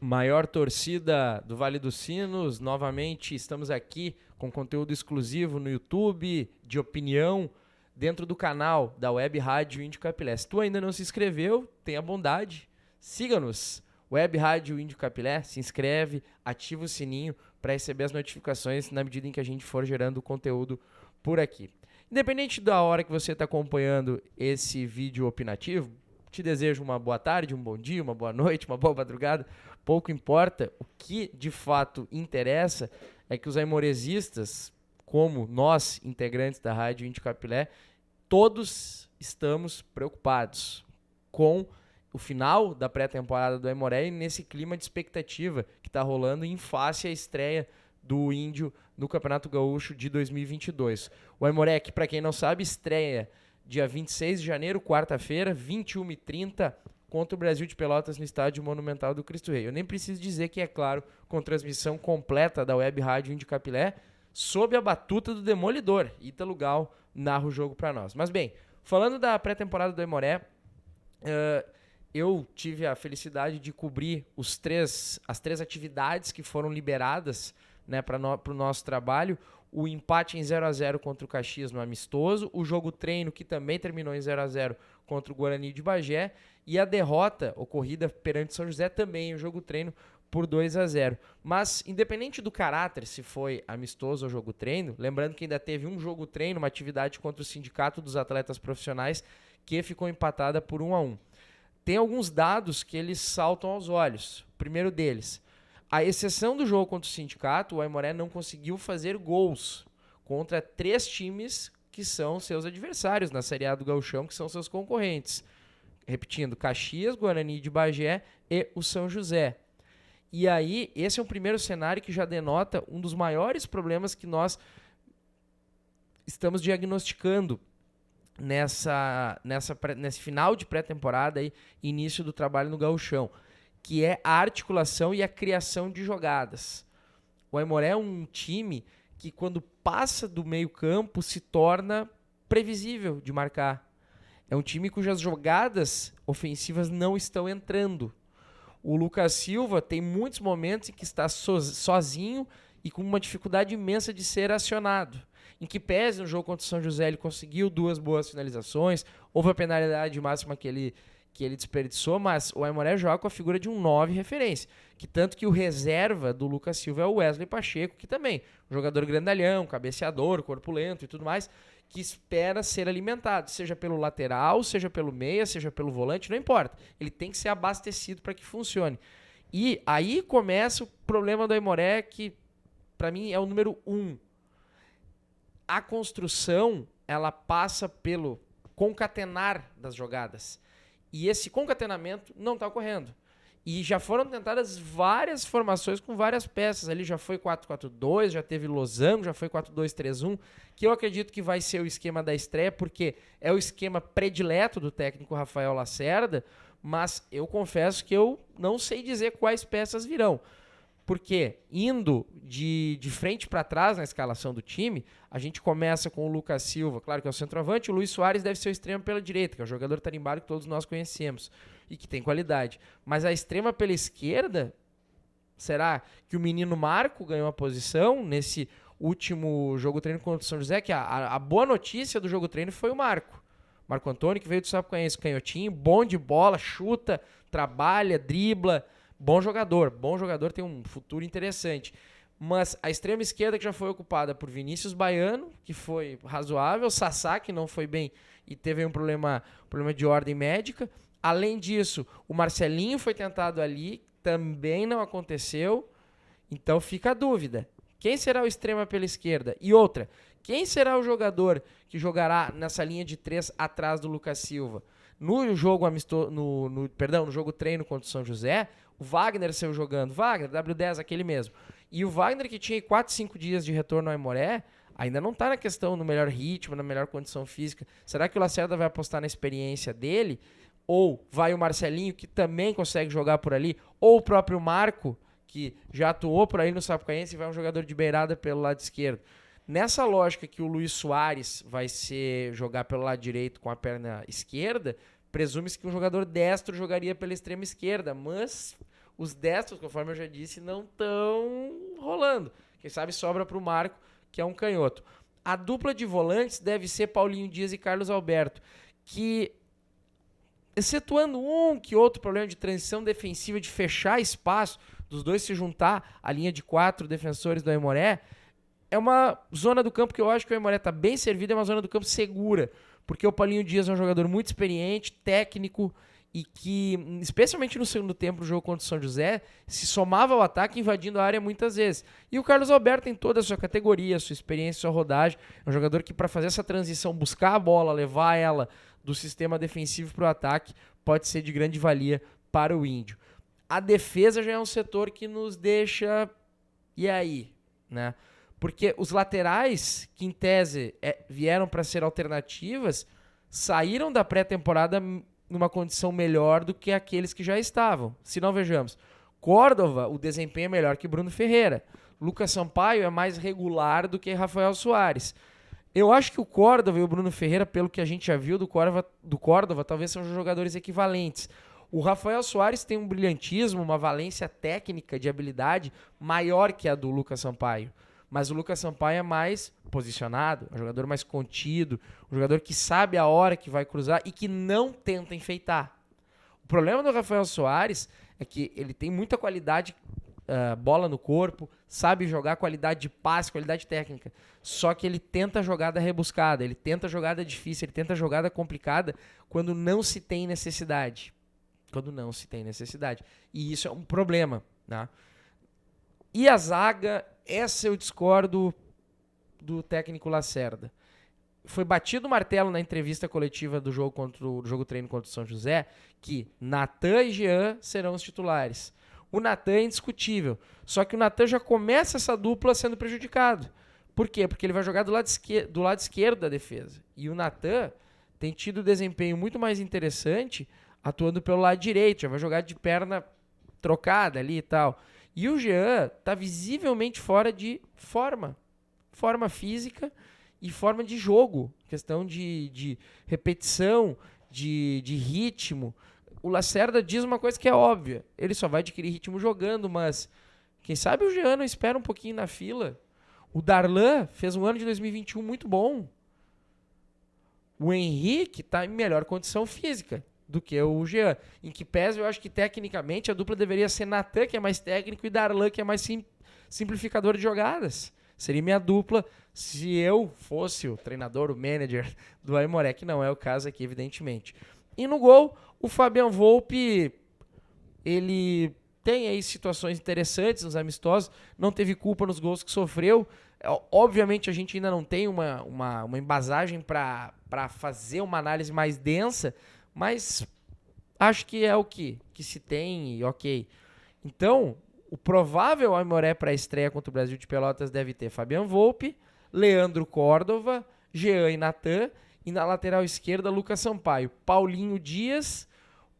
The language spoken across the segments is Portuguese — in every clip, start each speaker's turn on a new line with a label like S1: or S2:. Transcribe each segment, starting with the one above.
S1: Maior torcida do Vale dos Sinos, novamente estamos aqui com conteúdo exclusivo no YouTube, de opinião, dentro do canal da Web Rádio Índio Capilé. Se tu ainda não se inscreveu, tenha bondade, siga-nos. Web Rádio Índio Capilé, se inscreve, ativa o sininho para receber as notificações na medida em que a gente for gerando conteúdo por aqui. Independente da hora que você está acompanhando esse vídeo opinativo, te desejo uma boa tarde, um bom dia, uma boa noite, uma boa madrugada. Pouco importa, o que de fato interessa é que os aimoresistas, como nós, integrantes da Rádio Índio Capilé, todos estamos preocupados com o final da pré-temporada do Aimoré e nesse clima de expectativa que está rolando em face à estreia do Índio no Campeonato Gaúcho de 2022. O Aimoré, que para quem não sabe, estreia dia 26 de janeiro, quarta-feira, 21h30, contra o Brasil de Pelotas no Estádio Monumental do Cristo Rei. Eu nem preciso dizer que, é claro, com transmissão completa da Web Rádio Índio Capilé, sob a batuta do Demolidor. Ítalo Gal narra o jogo para nós. Mas bem, falando da pré-temporada do Aimoré, eu tive a felicidade de cobrir as três atividades que foram liberadas, né, para o nosso trabalho. O empate em 0x0 contra o Caxias no amistoso, o jogo treino que também terminou em 0x0 contra o Guarani de Bagé e a derrota ocorrida perante São José também, o jogo treino por 2x0. Mas independente do caráter, se foi amistoso ou jogo treino, lembrando que ainda teve um jogo treino, uma atividade contra o Sindicato dos Atletas Profissionais que ficou empatada por 1x1. Tem alguns dados que eles saltam aos olhos. O primeiro deles: à exceção do jogo contra o Sindicato, o Aimoré não conseguiu fazer gols contra 3 times que são seus adversários na Série A do Gauchão, que são seus concorrentes. Repetindo, Caxias, Guarani de Bagé e o São José. E aí, esse é um primeiro cenário que já denota um dos maiores problemas que nós estamos diagnosticando nesse final de pré-temporada e início do trabalho no Gauchão, que é a articulação e a criação de jogadas. O Aimoré é um time que, quando passa do meio-campo, se torna previsível de marcar. É um time cujas jogadas ofensivas não estão entrando. O Lucas Silva tem muitos momentos em que está sozinho e com uma dificuldade imensa de ser acionado. Em que pese no jogo contra o São José ele conseguiu 2 boas finalizações, houve a penalidade máxima que ele desperdiçou, mas o Aimoré joga com a figura de um 9 referência, que tanto que o reserva do Lucas Silva é o Wesley Pacheco, que também, um jogador grandalhão, cabeceador, corpulento e tudo mais, que espera ser alimentado, seja pelo lateral, seja pelo meia, seja pelo volante, não importa. Ele tem que ser abastecido para que funcione. E aí começa o problema do Aimoré, que para mim é o número 1. A construção, ela passa pelo concatenar das jogadas. E esse concatenamento não está ocorrendo. E já foram tentadas várias formações com várias peças. Ali já foi 4-4-2, já teve losango, já foi 4-2-3-1, que eu acredito que vai ser o esquema da estreia, porque é o esquema predileto do técnico Rafael Lacerda, mas eu confesso que eu não sei dizer quais peças virão. Porque indo de frente para trás na escalação do time, a gente começa com o Lucas Silva, claro que é o centroavante, o Luiz Soares deve ser o extremo pela direita, que é o jogador tarimbado que todos nós conhecemos e que tem qualidade. Mas a extrema pela esquerda, será que o menino Marco ganhou a posição nesse último jogo treino contra o São José? Que a boa notícia do jogo treino foi o Marco Antônio, que veio do Sapucaense, canhotinho, bom de bola, chuta, trabalha, dribla. Bom jogador, tem um futuro interessante. Mas a extrema esquerda que já foi ocupada por Vinícius Baiano, que foi razoável, Sassá, que não foi bem e teve um problema de ordem médica. Além disso, o Marcelinho foi tentado ali, também não aconteceu. Então fica a dúvida. Quem será o extrema pela esquerda? E outra, quem será o jogador que jogará nessa linha de 3 atrás do Lucas Silva? No jogo no jogo treino contra o São José, o Wagner saiu jogando. Wagner, W10, aquele mesmo. E o Wagner, que tinha 4, 5 dias de retorno ao Aimoré, ainda não está na questão no melhor ritmo, na melhor condição física. Será que o Lacerda vai apostar na experiência dele? Ou vai o Marcelinho, que também consegue jogar por ali? Ou o próprio Marco, que já atuou por aí no Sapucaense e vai um jogador de beirada pelo lado esquerdo? Nessa lógica que o Luiz Soares vai jogar pelo lado direito com a perna esquerda, presume-se que um jogador destro jogaria pela extrema esquerda, mas os destros, conforme eu já disse, não estão rolando. Quem sabe sobra para o Marco, que é um canhoto. A dupla de volantes deve ser Paulinho Dias e Carlos Alberto, que, excetuando um que outro problema de transição defensiva, de fechar espaço, dos dois se juntar à linha de 4 defensores do Aimoré, é uma zona do campo que eu acho que o Aimoré está bem servido, é uma zona do campo segura, porque o Paulinho Dias é um jogador muito experiente, técnico, e que, especialmente no segundo tempo do jogo contra o São José, se somava ao ataque, invadindo a área muitas vezes. E o Carlos Alberto tem toda a sua categoria, a sua experiência, a sua rodagem. É um jogador que, para fazer essa transição, buscar a bola, levar ela do sistema defensivo para o ataque, pode ser de grande valia para o Índio. A defesa já é um setor que nos deixa... E aí? Né? Porque os laterais, que em tese vieram para ser alternativas, saíram da pré-temporada numa condição melhor do que aqueles que já estavam. Se não, vejamos, Córdova, o desempenho é melhor que Bruno Ferreira. Lucas Sampaio é mais regular do que Rafael Soares. Eu acho que o Córdova e o Bruno Ferreira, pelo que a gente já viu do Córdova, talvez sejam jogadores equivalentes. O Rafael Soares tem um brilhantismo, uma valência técnica de habilidade maior que a do Lucas Sampaio. Mas o Lucas Sampaio é mais posicionado, é um jogador mais contido, um jogador que sabe a hora que vai cruzar e que não tenta enfeitar. O problema do Rafael Soares é que ele tem muita qualidade, bola no corpo, sabe jogar, qualidade de passe, qualidade técnica. Só que ele tenta jogada rebuscada, ele tenta jogada difícil, ele tenta jogada complicada quando não se tem necessidade. E isso é um problema, né? E a zaga, essa eu discordo do técnico Lacerda. Foi batido o martelo na entrevista coletiva do jogo treino contra o São José que Natan e Jean serão os titulares. O Natan é indiscutível, só que o Natan já começa essa dupla sendo prejudicado. Por quê? Porque ele vai jogar do lado esquerdo da defesa. E o Natan tem tido desempenho muito mais interessante atuando pelo lado direito, já vai jogar de perna trocada ali e tal. E o Jean está visivelmente fora de forma física e forma de jogo, questão de repetição, de ritmo. O Lacerda diz uma coisa que é óbvia, ele só vai adquirir ritmo jogando, mas quem sabe o Jean não espera um pouquinho na fila. O Darlan fez um ano de 2021 muito bom. O Henrique está em melhor condição física do que o Jean. Em que pese, eu acho que tecnicamente a dupla deveria ser Natan, que é mais técnico, e Darlan, que é mais simplificador de jogadas. Seria minha dupla se eu fosse o treinador, o manager do Aimoré, que não é o caso aqui, evidentemente. E no gol, o Fabian Volpi, ele tem aí situações interessantes nos amistosos, não teve culpa nos gols que sofreu. Obviamente a gente ainda não tem uma embasagem para fazer uma análise mais densa, mas acho que é o que se tem e ok. Então, o provável Aimoré para a estreia contra o Brasil de Pelotas deve ter Fabian Volpi, Leandro Córdova, Jean e Natan, e na lateral esquerda, Lucas Sampaio, Paulinho Dias,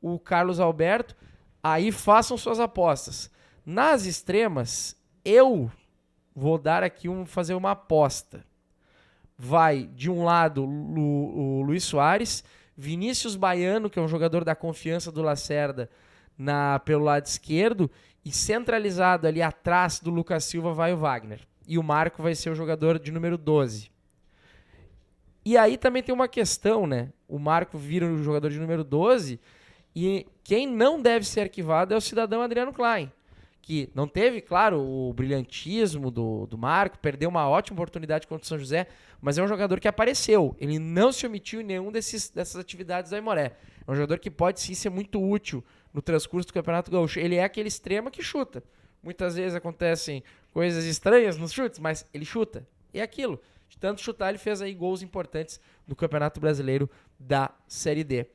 S1: o Carlos Alberto. Aí façam suas apostas. Nas extremas, eu vou dar aqui fazer uma aposta. Vai, de um lado, o Luiz Soares, Vinícius Baiano, que é um jogador da confiança do Lacerda, pelo lado esquerdo, e centralizado ali atrás do Lucas Silva vai o Wagner. E o Marco vai ser o jogador de número 12. E aí também tem uma questão, né? O Marco vira o jogador de número 12 e quem não deve ser arquivado é o cidadão Adriano Klein, que não teve, claro, o brilhantismo do Marco, perdeu uma ótima oportunidade contra o São José, mas é um jogador que apareceu. Ele não se omitiu em nenhum dessas atividades do Aimoré. É um jogador que pode sim ser muito útil no transcurso do Campeonato Gaúcho. Ele é aquele extremo que chuta. Muitas vezes acontecem coisas estranhas nos chutes, mas ele chuta. É aquilo. De tanto chutar, ele fez aí gols importantes no Campeonato Brasileiro da Série D.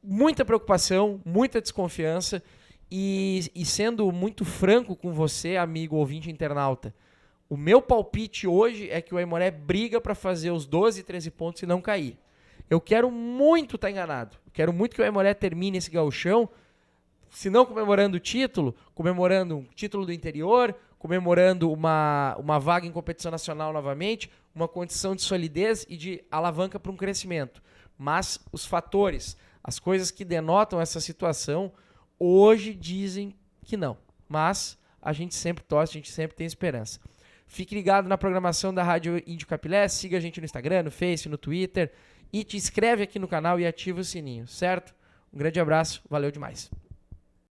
S1: Muita preocupação, muita desconfiança e sendo muito franco com você, amigo ouvinte internauta, o meu palpite hoje é que o Aimoré briga para fazer os 12, 13 pontos e não cair. Eu quero muito estar enganado. Eu quero muito que o Aimoré termine esse gauchão, se não comemorando o título, comemorando um título do interior, comemorando uma vaga em competição nacional novamente, uma condição de solidez e de alavanca para um crescimento. Mas os fatores, as coisas que denotam essa situação, hoje dizem que não. Mas a gente sempre torce, a gente sempre tem esperança. Fique ligado na programação da Rádio Índio Capilé, siga a gente no Instagram, no Face, no Twitter e te inscreve aqui no canal e ativa o sininho, certo? Um grande abraço, valeu demais.